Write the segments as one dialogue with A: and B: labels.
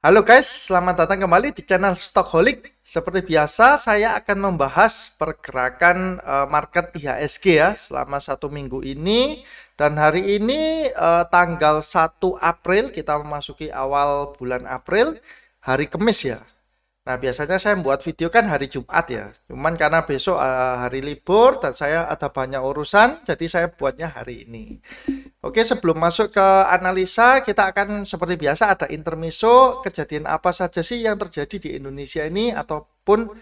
A: Halo guys, selamat datang kembali di channel Stockaholic. Seperti biasa, saya akan membahas pergerakan market IHSG ya selama 1 minggu ini. Dan hari ini tanggal 1 April, kita memasuki awal bulan April, hari Kamis ya. Nah, biasanya saya membuat video kan hari Jumat ya. Cuman karena besok hari libur dan saya ada banyak urusan, jadi saya buatnya hari ini. Oke, sebelum masuk ke analisa, kita akan seperti biasa ada intermezzo, kejadian apa saja sih yang terjadi di Indonesia ini ataupun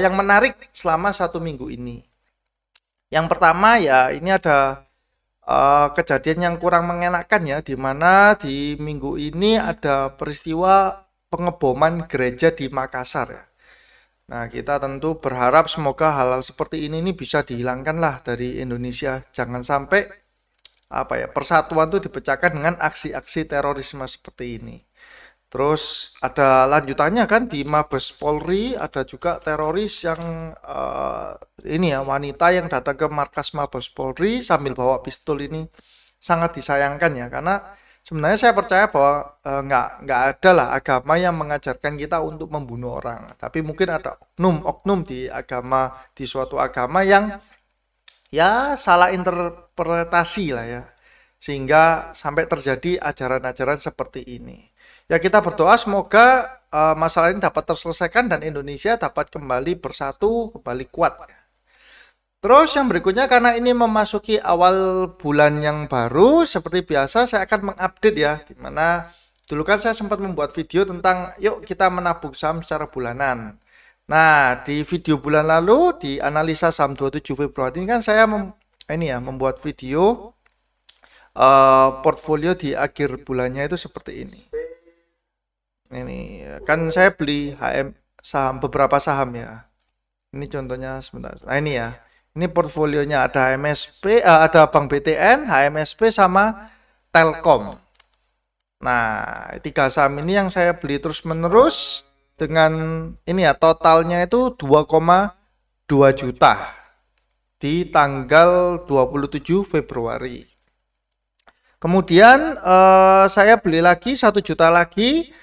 A: yang menarik selama 1 minggu ini. Yang pertama ya, ini ada kejadian yang kurang mengenakan ya, di mana di minggu ini ada peristiwa pengeboman gereja di Makassar ya. Nah, kita tentu berharap semoga hal-hal seperti ini bisa dihilangkan lah dari Indonesia. Jangan sampai persatuan itu dipecahkan dengan aksi-aksi terorisme seperti ini. Terus ada lanjutannya kan di Mabes Polri, ada juga teroris yang wanita yang datang ke markas Mabes Polri sambil bawa pistol. Ini sangat disayangkan ya, karena sebenarnya saya percaya bahwa nggak ada lah agama yang mengajarkan kita untuk membunuh orang. Tapi mungkin ada oknum-oknum di suatu agama yang ya salah interpretasi lah ya, sehingga sampai terjadi ajaran-ajaran seperti ini. Ya, kita berdoa semoga masalah ini dapat terselesaikan dan Indonesia dapat kembali bersatu, kembali kuat. Terus yang berikutnya, karena ini memasuki awal bulan yang baru, seperti biasa saya akan mengupdate ya, dimana dulu kan saya sempat membuat video tentang yuk kita menabung saham secara bulanan. Nah, di video bulan lalu di analisa saham 27 Februari ini kan saya membuat video portfolio di akhir bulannya itu seperti ini. Ini kan saya beli beberapa saham ya. Ini contohnya sebentar. Nah, ini ya. Ini portfolionya ada MSP, ada Bank BTN, HMSP sama Telkom. Nah, 3 saham ini yang saya beli terus-menerus dengan ini ya, totalnya itu 2,2 juta di tanggal 27 Februari. Kemudian saya beli lagi 1 juta lagi.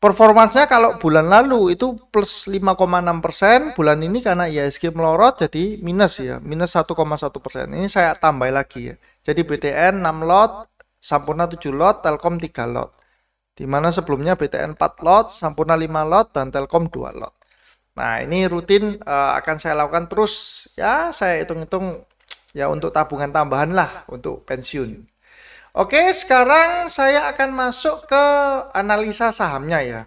A: Performanya kalau bulan lalu itu plus 5,6%, bulan ini karena IHSG melorot jadi minus ya, minus 1,1%. Ini saya tambah lagi ya. Jadi BTN 6 lot, Sampurna 7 lot, Telkom 3 lot. Dimana sebelumnya BTN 4 lot, Sampurna 5 lot, dan Telkom 2 lot. Nah, ini rutin akan saya lakukan terus ya, saya hitung-hitung ya untuk tabungan tambahan lah untuk pensiun. Oke, sekarang saya akan masuk ke analisa sahamnya ya.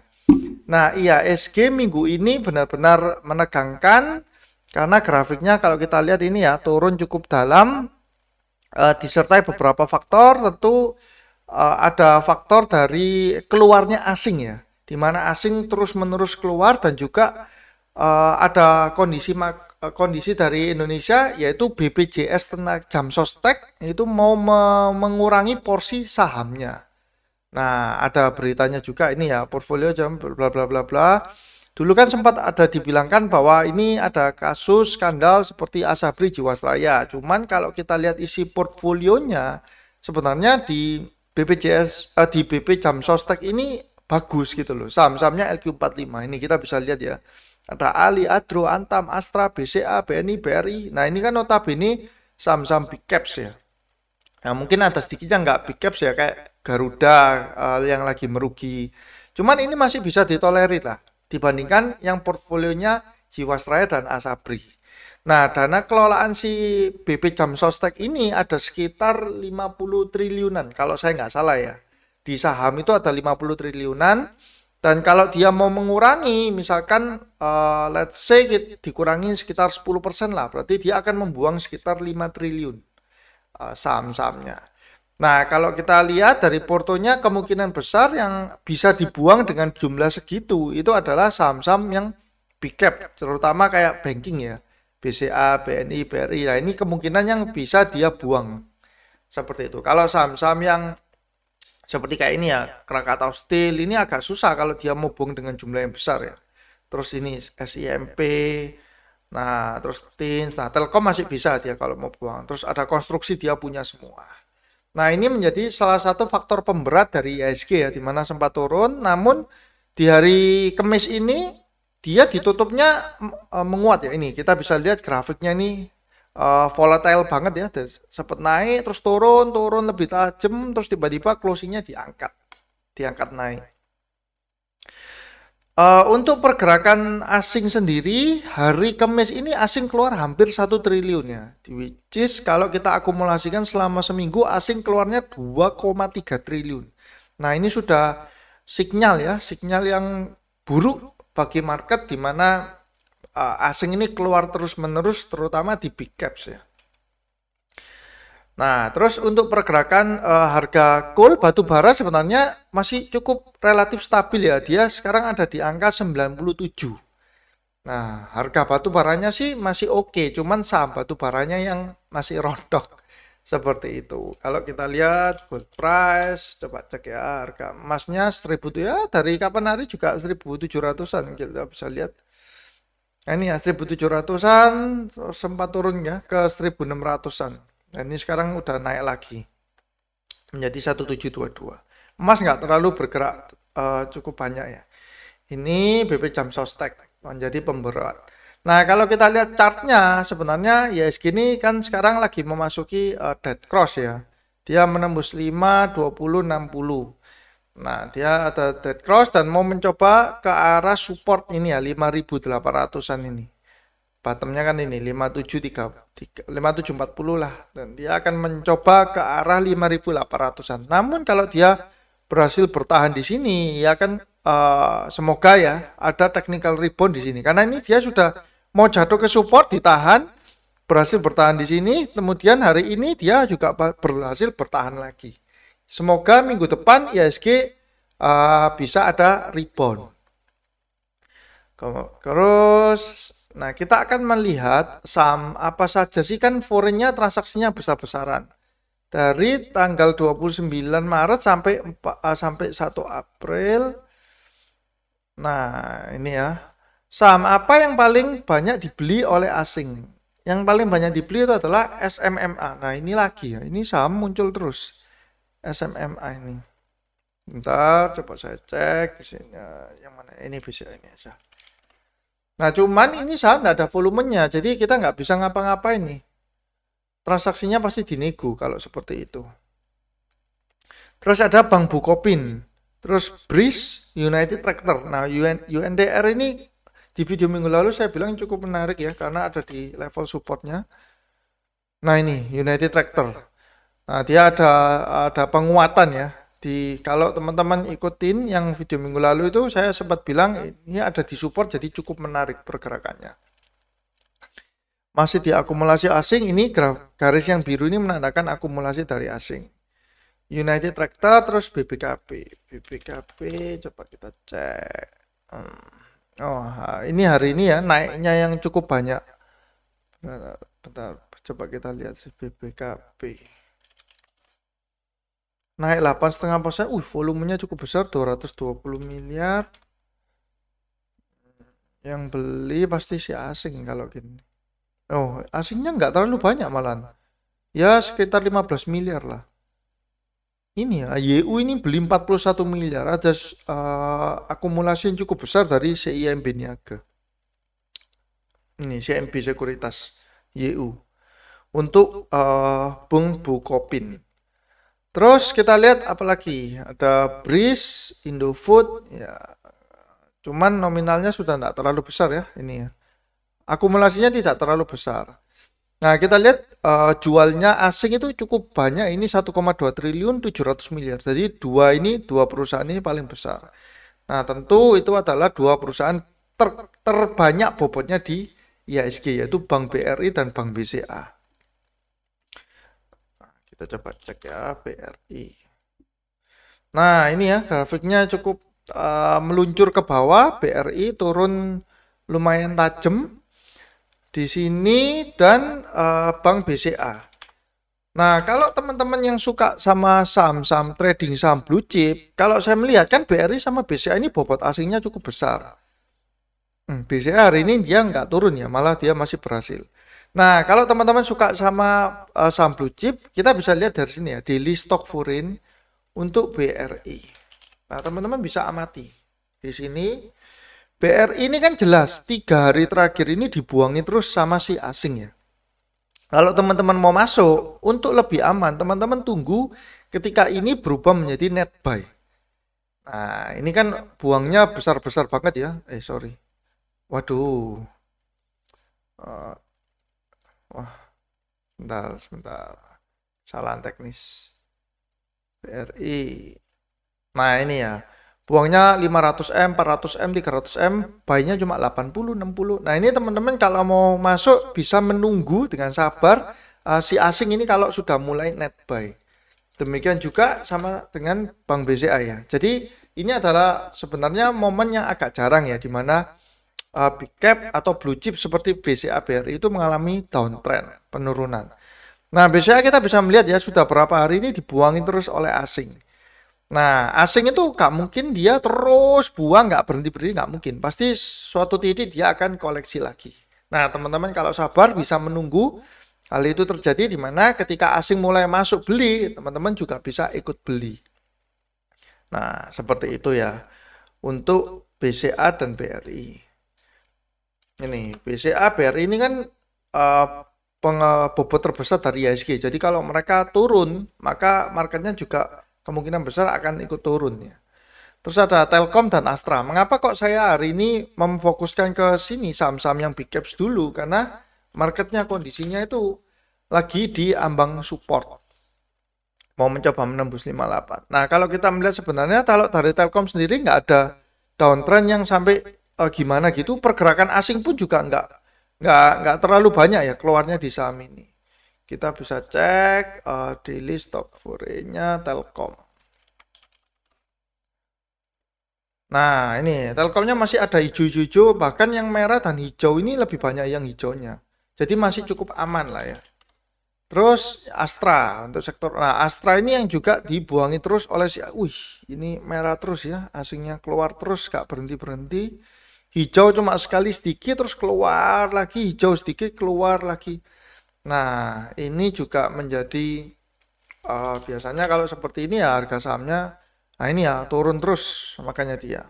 A: Nah, IHSG minggu ini benar-benar menegangkan karena grafiknya kalau kita lihat ini ya turun cukup dalam, disertai beberapa faktor. Tentu ada faktor dari keluarnya asing ya, di mana asing terus-menerus keluar, dan juga ada kondisi dari Indonesia, yaitu BPJS Tenaga Jam Sostek itu mau mengurangi porsi sahamnya. Nah, ada beritanya juga ini ya, portfolio jam bla bla bla bla. Dulu kan sempat ada dibilangkan bahwa ini ada kasus skandal seperti Asabri Jiwasraya. Cuman kalau kita lihat isi portfolionya, sebenarnya di di BP Jam Sostek ini bagus gitu loh. Saham-sahamnya LQ45 ini kita bisa lihat ya. Ada Ali, Adro, Antam, Astra, BCA, BNI, BRI. Nah, ini kan notabene saham-saham big caps ya. Nah, mungkin ada sedikitnya nggak big caps ya, kayak Garuda yang lagi merugi. Cuman ini masih bisa ditolerir lah dibandingkan yang portfolionya Jiwasraya dan Asabri. Nah, dana kelolaan si BP Jam Sostek ini ada sekitar 50 triliunan kalau saya nggak salah ya. Di saham itu ada 50 triliunan. Dan kalau dia mau mengurangi, misalkan let's say dikurangi sekitar 10% lah, berarti dia akan membuang sekitar 5 triliun saham-sahamnya. Nah, kalau kita lihat dari portonya, kemungkinan besar yang bisa dibuang dengan jumlah segitu itu adalah saham-saham yang big cap, terutama kayak banking ya, BCA, BNI, BRI. Nah, ini kemungkinan yang bisa dia buang seperti itu. Kalau saham-saham yang seperti kayak ini ya, Krakatau Steel ini agak susah kalau dia mau buang dengan jumlah yang besar ya. Terus ini SIMP, nah terus TINS, nah Telkom masih bisa dia kalau mau buang. Terus ada konstruksi dia punya semua. Nah, ini menjadi salah satu faktor pemberat dari IHSG ya, di mana sempat turun, namun Di hari Kamis ini dia ditutupnya menguat ya. Ini kita bisa lihat grafiknya ini volatile banget ya. Sempat naik terus turun lebih tajam terus tiba-tiba closingnya diangkat naik. Untuk pergerakan asing sendiri, hari Kamis ini asing keluar hampir 1 triliun ya. Which is kalau kita akumulasikan selama seminggu asing keluarnya 2,3 triliun. Nah ini sudah sinyal ya, sinyal yang buruk bagi market di mana asing ini keluar terus-menerus terutama di big caps ya. Nah, terus untuk pergerakan harga coal batu bara sebenarnya masih cukup relatif stabil ya. Dia sekarang ada di angka 97. Nah, harga batu baranya sih masih oke, cuman saham batu baranya yang masih rontok seperti itu. Kalau kita lihat gold price, coba cek ya harga emasnya 1000 ya dari kapan hari juga 1700-an kita bisa lihat. Nah, ini ya 1700-an sempat turun ya ke 1600-an. Dan ini sekarang udah naik lagi menjadi 1722. Emas nggak terlalu bergerak cukup banyak ya. Ini BP Jam Sostek menjadi pemberat. Nah kalau kita lihat chartnya sebenarnya IHSG ini kan sekarang lagi memasuki dead cross ya. Dia menembus 5, 20, 60. Nah dia ada dead cross dan mau mencoba ke arah support ini ya 5800-an ini. Bottomnya kan ini 5740 lah dan dia akan mencoba ke arah 5800-an. Namun kalau dia berhasil bertahan di sini ya kan semoga ya ada technical rebound di sini karena ini dia sudah mau jatuh ke support ditahan berhasil bertahan di sini kemudian hari ini dia juga berhasil bertahan lagi. Semoga minggu depan IHSG bisa ada rebound. Terus nah, kita akan melihat saham apa saja sih kan foreign-nya transaksinya besar-besaran. Dari tanggal 29 Maret sampai 1 April. Nah, ini ya. Saham apa yang paling banyak dibeli oleh asing? Yang paling banyak dibeli itu adalah SMMA. Nah, ini lagi ya. Ini saham muncul terus. SMMA ini. Bentar, coba saya cek di sini. Yang mana? Ini bisa ini aja. Nah cuman ini saham nggak ada volumenya, jadi kita nggak bisa ngapa-ngapain nih. Transaksinya pasti dinego kalau seperti itu. Terus ada Bank Bukopin, terus BRIS, United Tractor. Nah UNDR ini di video minggu lalu saya bilang cukup menarik ya, karena ada di level supportnya. Nah ini United Tractor. Nah dia ada penguatan ya. Kalau teman-teman ikutin yang video minggu lalu itu saya sempat bilang ini ada di support jadi cukup menarik pergerakannya. Masih diakumulasi asing, ini garis yang biru ini menandakan akumulasi dari asing. United Tractor terus BBKP coba kita cek. Oh ini hari ini ya naiknya yang cukup banyak. Bentar coba kita lihat si BBKP. Naik 8,5%, volumenya cukup besar, 220 miliar. Yang beli pasti si asing kalau gini. Oh, asingnya nggak terlalu banyak malah. Ya sekitar 15 miliar lah. Ini ya, YU ini beli 41 miliar. Ada akumulasi yang cukup besar dari CIMB Niaga. Ini CIMB Sekuritas YU. Untuk Bank Bukopin. Terus kita lihat apalagi ada BRIS, Indofood ya. Cuman nominalnya sudah tidak terlalu besar ya ini ya. Akumulasinya tidak terlalu besar. Nah, kita lihat jualnya asing itu cukup banyak. Ini 1,2 triliun 700 miliar. Jadi dua perusahaan ini paling besar. Nah, tentu itu adalah dua perusahaan terbanyak bobotnya di IHSG yaitu Bank BRI dan Bank BCA. Kita coba cek ya BRI. Nah ini ya grafiknya cukup meluncur ke bawah. BRI turun lumayan tajam di sini dan Bank BCA. Nah kalau teman-teman yang suka sama saham-saham trading saham blue chip, kalau saya melihat kan BRI sama BCA ini bobot asingnya cukup besar. BCA hari ini dia nggak turun ya, malah dia masih berhasil. Nah, kalau teman-teman suka sama saham blue chip, kita bisa lihat dari sini ya, daily stock foreign untuk BRI. Nah, teman-teman bisa amati. Di sini BRI ini kan jelas 3 hari terakhir ini dibuangin terus sama si asing ya. Kalau teman-teman mau masuk, untuk lebih aman, teman-teman tunggu ketika ini berubah menjadi net buy. Nah, ini kan buangnya besar-besar banget ya. Sorry. Waduh. Eh, wah, sebentar. Kesalahan teknis. BRI. Nah, ini ya. Buangnya 500M, 400M, 300M, buy-nya cuma 80, 60. Nah, ini teman-teman kalau mau masuk bisa menunggu dengan sabar si asing ini kalau sudah mulai net buy. Demikian juga sama dengan Bank BCA ya. Jadi, ini adalah sebenarnya momen yang agak jarang ya, di mana big cap atau blue chip seperti BCA BRI itu mengalami downtrend, penurunan. Nah, BCA kita bisa melihat ya, sudah berapa hari ini dibuangin terus oleh asing. Nah, asing itu nggak mungkin dia terus buang, nggak berhenti-berhenti, nggak mungkin. Pasti suatu titik dia akan koleksi lagi. Nah, teman-teman kalau sabar bisa menunggu hal itu terjadi, di mana ketika asing mulai masuk beli, teman-teman juga bisa ikut beli. Nah, seperti itu ya untuk BCA dan BRI. Ini BCA, BRI ini kan pengebobot terbesar dari IHSG. Jadi kalau mereka turun, maka marketnya juga kemungkinan besar akan ikut turun ya. Terus ada Telkom dan Astra. Mengapa kok saya hari ini memfokuskan ke sini saham-saham yang big caps dulu? Karena marketnya kondisinya itu lagi di ambang support. Mau mencoba menembus 58. Nah, kalau kita melihat sebenarnya kalau dari Telkom sendiri nggak ada downtrend yang sampai gimana gitu. Pergerakan asing pun juga nggak terlalu banyak ya keluarnya di saham ini. Kita bisa cek daily stock foray-nya Telkom. Nah, ini Telkomnya masih ada hijau-hijau, bahkan yang merah dan hijau ini lebih banyak yang hijaunya. Jadi masih cukup aman lah ya. Terus Astra untuk sektor. Nah, Astra ini yang juga dibuangi terus oleh si. Ini merah terus ya, asingnya keluar terus, gak berhenti-berhenti. Hijau cuma sekali sedikit terus keluar lagi, hijau sedikit keluar lagi. Nah, ini juga menjadi biasanya kalau seperti ini ya harga sahamnya, nah ini ya turun terus, makanya dia.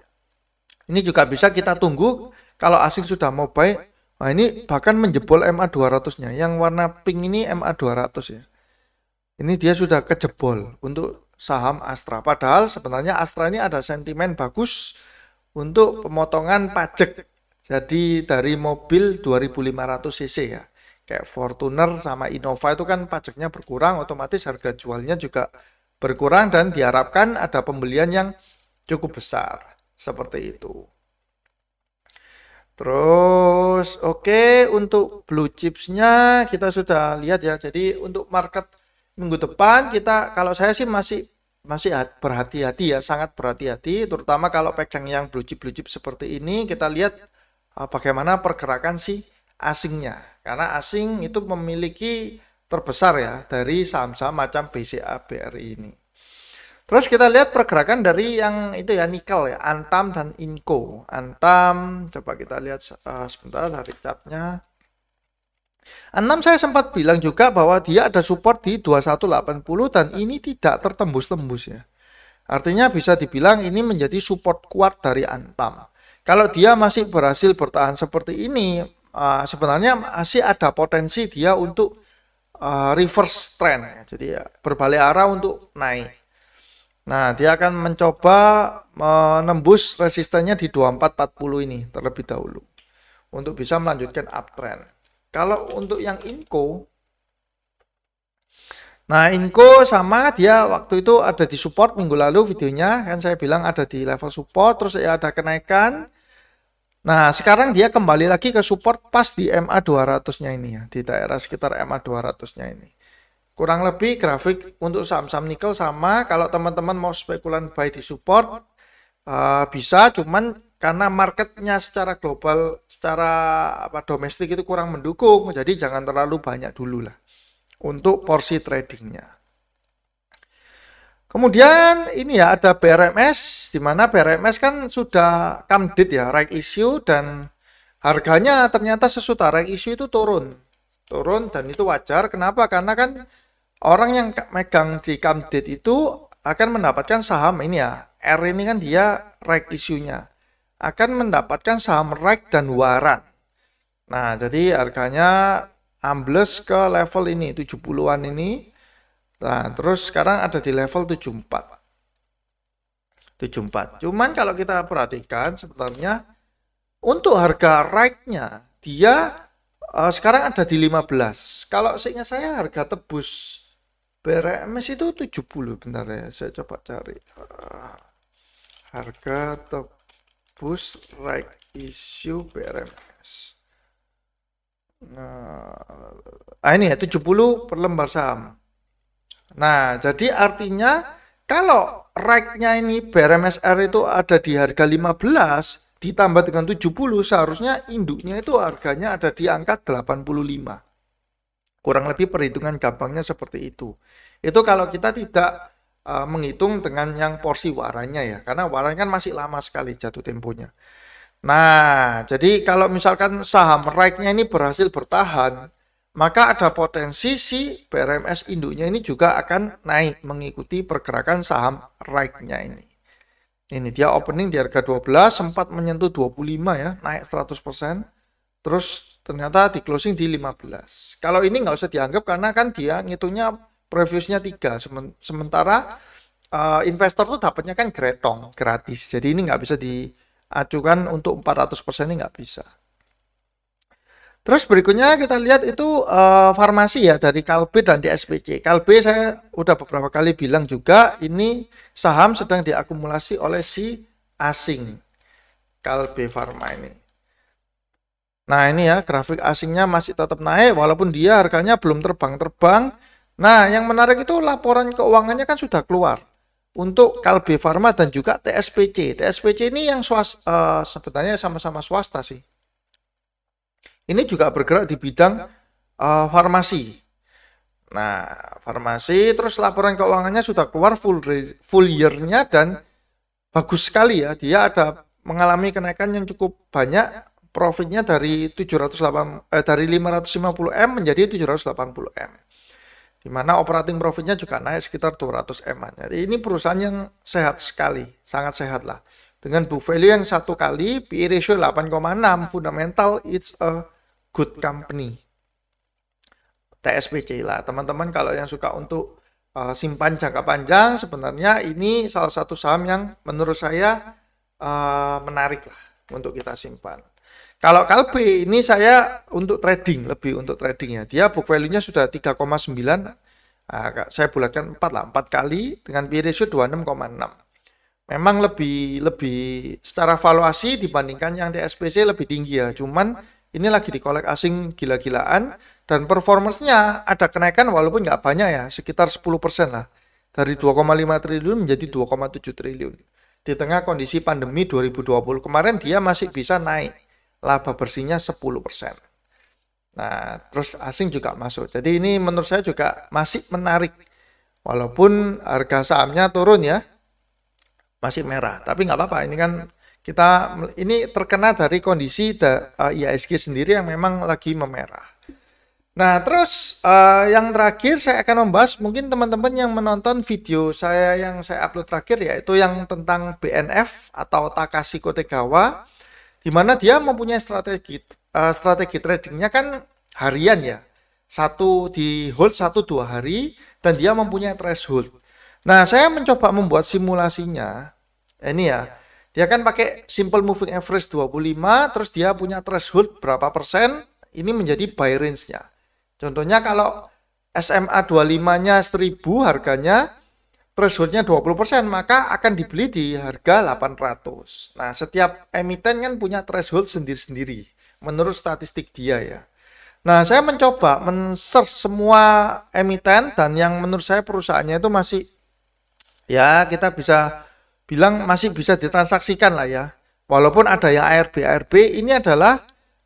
A: Ini juga bisa kita tunggu kalau asing sudah mau buy. Nah, ini bahkan menjebol MA 200-nya. Yang warna pink ini MA 200 ya. Ini dia sudah kejebol untuk saham Astra. Padahal sebenarnya Astra ini ada sentimen bagus untuk pemotongan pajak. Jadi dari mobil 2500 cc ya. Kayak Fortuner sama Innova itu kan pajaknya berkurang, otomatis harga jualnya juga berkurang dan diharapkan ada pembelian yang cukup besar. Seperti itu. Terus oke, untuk blue chipsnya kita sudah lihat ya. Jadi untuk market minggu depan kita, kalau saya sih masih berhati-hati ya, sangat berhati-hati, terutama kalau pegang yang blue chip seperti ini. Kita lihat bagaimana pergerakan si asingnya, karena asing itu memiliki terbesar ya dari saham-saham macam BCA BRI ini. Terus kita lihat pergerakan dari yang itu ya, nikel ya, Antam dan Inco. Antam, coba kita lihat sebentar dari chartnya. Antam saya sempat bilang juga bahwa dia ada support di 2180 dan ini tidak tertembus-tembus ya. Artinya bisa dibilang ini menjadi support kuat dari Antam. Kalau dia masih berhasil bertahan seperti ini, sebenarnya masih ada potensi dia untuk reverse trend ya. Jadi ya, berbalik arah untuk naik. Nah, dia akan mencoba menembus resistennya di 2440 ini terlebih dahulu untuk bisa melanjutkan uptrend. Kalau untuk yang Inco, nah Inco sama dia waktu itu ada di support minggu lalu videonya, kan saya bilang ada di level support, terus ya ada kenaikan. Nah, sekarang dia kembali lagi ke support pas di MA 200-nya ini ya, di daerah sekitar MA 200-nya ini. Kurang lebih grafik untuk saham-saham nikel sama. Kalau teman-teman mau spekulan buy di support bisa, cuman karena marketnya secara global, secara domestik itu kurang mendukung, jadi jangan terlalu banyak dulu lah untuk porsi tradingnya. Kemudian ini ya ada BRMS, di mana BRMS kan sudah come date ya, right issue, dan harganya ternyata sesudah right issue itu turun dan itu wajar. Kenapa? Karena kan orang yang megang di come date itu akan mendapatkan saham ini ya. R ini kan dia right issue-nya. akan mendapatkan saham REIT dan Waran. Nah, jadi harganya ambles ke level ini 70-an ini. Nah, terus sekarang ada di level 74. Cuman kalau kita perhatikan sebenarnya untuk harga REIT-nya dia sekarang ada di 15. Kalau seingat saya harga tebus BRMS itu 70. Bentar ya, saya coba cari. Harga tebus REIT issue BRMS. Nah, ini ya 70 per lembar saham. Nah, jadi artinya kalau REIT-nya ini BRMSR itu ada di harga 15 ditambah dengan 70, seharusnya induknya itu harganya ada di angka 85. Kurang lebih perhitungan gampangnya seperti itu. Itu kalau kita tidak menghitung dengan yang porsi warannya ya, karena waran kan masih lama sekali jatuh temponya. Nah, jadi kalau misalkan saham REIT-nya ini berhasil bertahan, maka ada potensi si BRMS induknya ini juga akan naik mengikuti pergerakan saham REIT-nya ini. Ini dia opening di harga 12, sempat menyentuh 25 ya, naik 100%. Terus ternyata di closing di 15. Kalau ini nggak usah dianggap karena kan dia ngitungnya previousnya 3. Sementara investor tuh dapatnya kan gretong, gratis. Jadi ini nggak bisa diajukan untuk 400% ini nggak bisa. Terus berikutnya kita lihat itu farmasi ya dari Kalbe dan DSPC. Kalbe saya udah beberapa kali bilang juga ini saham sedang diakumulasi oleh si asing. Kalbe Pharma ini. Nah ini ya grafik asingnya masih tetap naik walaupun dia harganya belum terbang-terbang. Nah yang menarik itu laporan keuangannya kan sudah keluar. Untuk Kalbe Pharma dan juga TSPC. TSPC ini yang sebenarnya sama-sama swasta sih. Ini juga bergerak di bidang farmasi. Nah, farmasi terus laporan keuangannya sudah keluar full year-nya dan bagus sekali ya. Dia ada mengalami kenaikan yang cukup banyak, profitnya dari 550M menjadi 780M. Di mana operating profitnya juga naik sekitar 200M. Jadi ini perusahaan yang sehat sekali, sangat sehat lah. Dengan book value yang 1 kali, PE ratio 8,6, fundamental it's a good company. TSPC lah teman-teman, kalau yang suka untuk simpan jangka panjang, sebenarnya ini salah satu saham yang menurut saya menarik lah untuk kita simpan. Kalau Kalbe ini saya untuk trading, lebih untuk trading ya. Dia book value-nya sudah 3,9. Saya bulatkan 4 lah, 4 kali dengan PE ratio 26,6. Memang lebih secara valuasi dibandingkan yang TSPC lebih tinggi ya. Cuman ini lagi dikolek asing gila-gilaan dan performance-nya ada kenaikan walaupun nggak banyak ya, sekitar 10% lah. Dari 2,5 triliun menjadi 2,7 triliun. Di tengah kondisi pandemi 2020 kemarin dia masih bisa naik. Laba bersihnya 10%. Nah, terus asing juga masuk. Jadi ini menurut saya juga masih menarik. Walaupun harga sahamnya turun ya, masih merah. Tapi nggak apa-apa, ini kan ini terkena dari kondisi IHSG sendiri yang memang lagi memerah. Nah, terus yang terakhir saya akan membahas, mungkin teman-teman yang menonton video saya yang saya upload terakhir, yaitu yang tentang BNF atau Takashi Kotegawa, di mana dia mempunyai strategi tradingnya kan harian ya, di hold 1-2 hari dan dia mempunyai threshold. Nah, saya mencoba membuat simulasinya. Ini ya, dia kan pakai simple moving average 25, terus dia punya threshold berapa persen, ini menjadi buy range-nya. Contohnya kalau SMA 25-nya 1000 harganya, threshold-nya 20%, maka akan dibeli di harga 800. Nah, setiap emiten kan punya threshold sendiri-sendiri, menurut statistik dia ya. Nah, saya mencoba men-search semua emiten dan yang menurut saya perusahaannya itu masih, ya kita bisa bilang masih bisa ditransaksikan lah ya. Walaupun ada yang ARB, ini adalah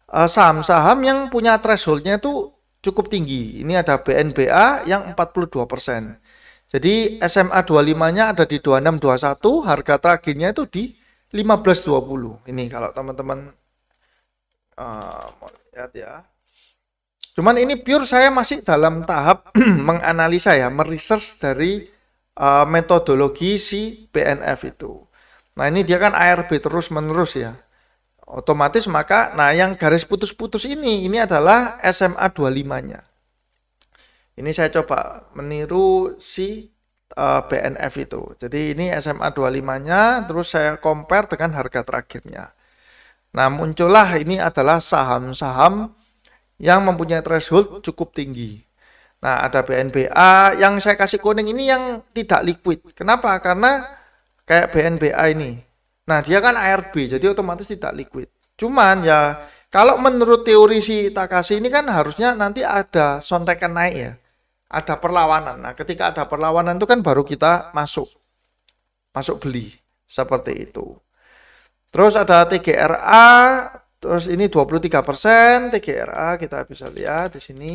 A: saham-saham yang punya threshold-nya itu cukup tinggi. Ini ada BNBA yang 42%. Jadi SMA 25-nya ada di 2621, harga terakhirnya itu di 1520. Ini kalau teman-teman mau lihat ya. Cuman ini pure saya masih dalam tahap menganalisa ya, meresearch dari metodologi si BNF itu. Nah, ini dia kan ARB terus menerus ya. Otomatis maka, nah yang garis putus-putus ini adalah SMA 25-nya. Ini saya coba meniru si BNF itu. Jadi ini SMA 25-nya, terus saya compare dengan harga terakhirnya. Nah, muncullah ini adalah saham-saham yang mempunyai threshold cukup tinggi. Nah, ada BNBA, yang saya kasih kuning ini yang tidak liquid. Kenapa? Karena kayak BNBA ini. Nah, dia kan ARB, jadi otomatis tidak liquid. Cuman ya, kalau menurut teori si Takashi ini kan harusnya nanti ada sontekan naik ya. Ada perlawanan. Nah, ketika ada perlawanan itu kan baru kita masuk beli. Seperti itu. Terus ada TGRA, terus ini 23% TGRA, kita bisa lihat di sini.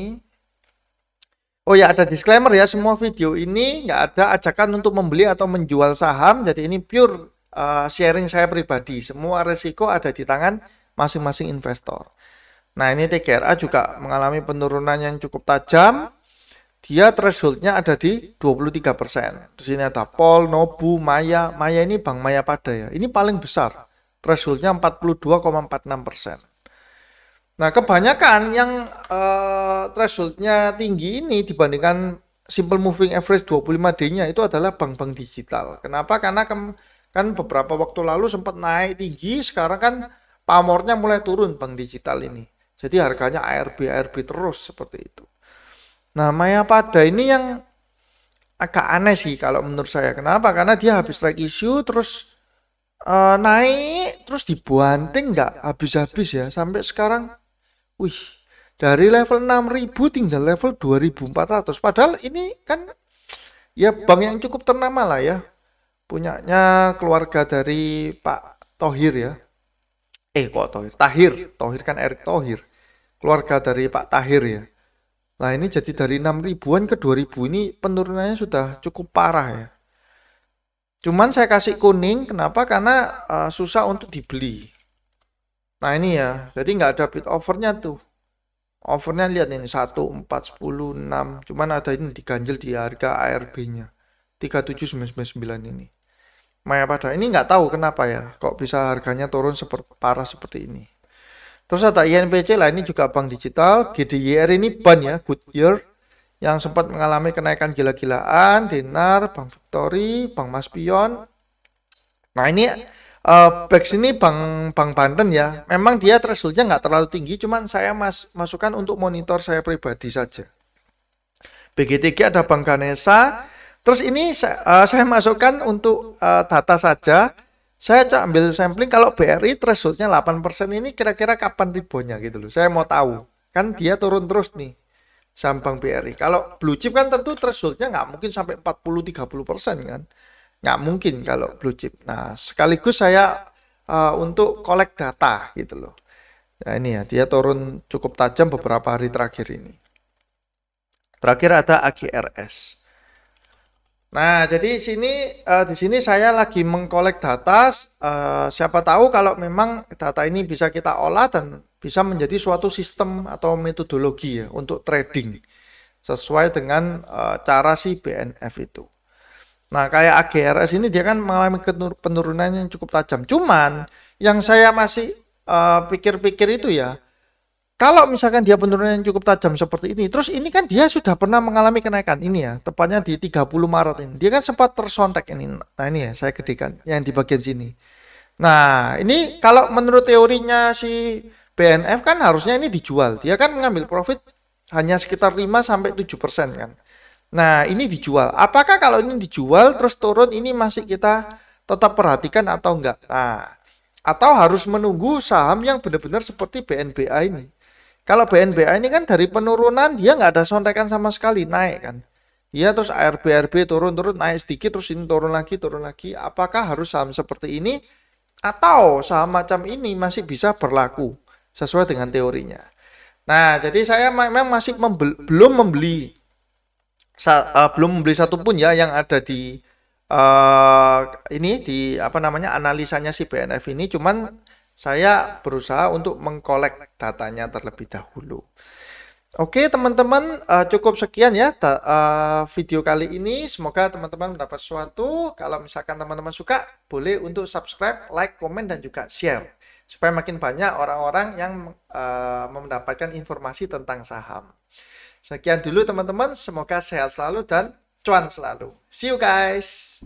A: Oh ya, ada disclaimer ya, semua video ini nggak ada ajakan untuk membeli atau menjual saham, jadi ini pure sharing saya pribadi. Semua resiko ada di tangan masing-masing investor. Nah, ini TGRA juga mengalami penurunan yang cukup tajam. Dia thresholdnya ada di 23%. Terus ini ada Pol, Nobu, Maya. Maya ini Bank Maya Pada ya. Ini paling besar. Thresholdnya 42,46%. Nah, kebanyakan yang thresholdnya tinggi ini dibandingkan simple moving average 25D-nya itu adalah bank-bank digital. Kenapa? Karena kan beberapa waktu lalu sempat naik tinggi, sekarang kan pamornya mulai turun bank digital ini. Jadi harganya ARB terus seperti itu. Nah, Maya Pada ini yang agak aneh sih kalau menurut saya. Kenapa? Karena dia habis strike issue terus naik terus dibanting nggak habis-habis ya sampai sekarang. Wih, dari level 6.000 tinggal level 2.400. Padahal ini kan ya bank yang cukup ternama lah ya. Punyanya keluarga dari Pak Thohir ya. Kok Thohir? Thohir kan Erick Thohir. Keluarga dari Pak Tahir ya. Nah, ini jadi dari 6.000-an ke 2.000 ini penurunannya sudah cukup parah ya. Cuman saya kasih kuning, kenapa? Karena susah untuk dibeli. Nah, ini ya, jadi nggak ada bid overnya tuh. Overnya lihat ini 1, 4, 10, 6. Cuman ada ini diganjel di harga ARB-nya. 37,999 ini. Maya Pada ini nggak tahu kenapa ya, kok bisa harganya turun parah seperti ini. Terus ada INPC lah, ini juga bank digital. GDYR ini ban ya, Goodyear, yang sempat mengalami kenaikan gila-gilaan. Dinar, Bank Victory, Bank Maspion. Nah, ini BEX ini bank Banten ya. Memang dia thresholdnya nggak terlalu tinggi, cuman saya masukkan untuk monitor saya pribadi saja. BGTG ada Bank Ganesha. Terus ini saya masukkan untuk data saja. Saya ambil sampling kalau BRI thresholdnya 8% ini kira-kira kapan reboundnya gitu loh. Saya mau tahu. Kan dia turun terus nih. Saham Bank BRI. Kalau blue chip kan tentu thresholdnya nggak mungkin sampai 40-30% kan. Nggak mungkin kalau blue chip. Nah, sekaligus saya untuk collect data gitu loh. Nah, ini ya, dia turun cukup tajam beberapa hari terakhir ini. Terakhir ada AGRS. Nah, jadi di sini saya lagi mengkolek data. Siapa tahu kalau memang data ini bisa kita olah dan bisa menjadi suatu sistem atau metodologi ya untuk trading sesuai dengan cara si BNF itu. Nah, kayak AGRS ini dia kan mengalami penurunan yang cukup tajam. Cuman yang saya masih pikir-pikir itu ya, kalau misalkan dia penurunan yang cukup tajam seperti ini, terus ini kan dia sudah pernah mengalami kenaikan ini ya, tepatnya di 30 Maret ini. Dia kan sempat tersontek ini. Nah, ini ya, saya gedekan yang di bagian sini. Nah, ini kalau menurut teorinya si BNF kan harusnya ini dijual. Dia kan mengambil profit hanya sekitar 5-7% kan. Nah, ini dijual. Apakah kalau ini dijual terus turun ini masih kita tetap perhatikan atau enggak? Nah, atau harus menunggu saham yang benar-benar seperti BNBA ini. Kalau BNBA ini kan dari penurunan dia nggak ada sontekan sama sekali, naik kan. Dia terus ARB turun naik sedikit terus ini turun lagi. Apakah harus saham seperti ini atau saham macam ini masih bisa berlaku sesuai dengan teorinya? Nah, jadi saya memang masih belum membeli satupun ya yang ada di ini di analisanya si BNF ini. Cuman saya berusaha untuk mengkolek datanya terlebih dahulu. Oke teman-teman, cukup sekian ya video kali ini. Semoga teman-teman mendapat sesuatu. Kalau misalkan teman-teman suka, boleh untuk subscribe, like, komen, dan juga share. Supaya makin banyak orang-orang yang mendapatkan informasi tentang saham. Sekian dulu teman-teman, semoga sehat selalu dan cuan selalu. See you guys!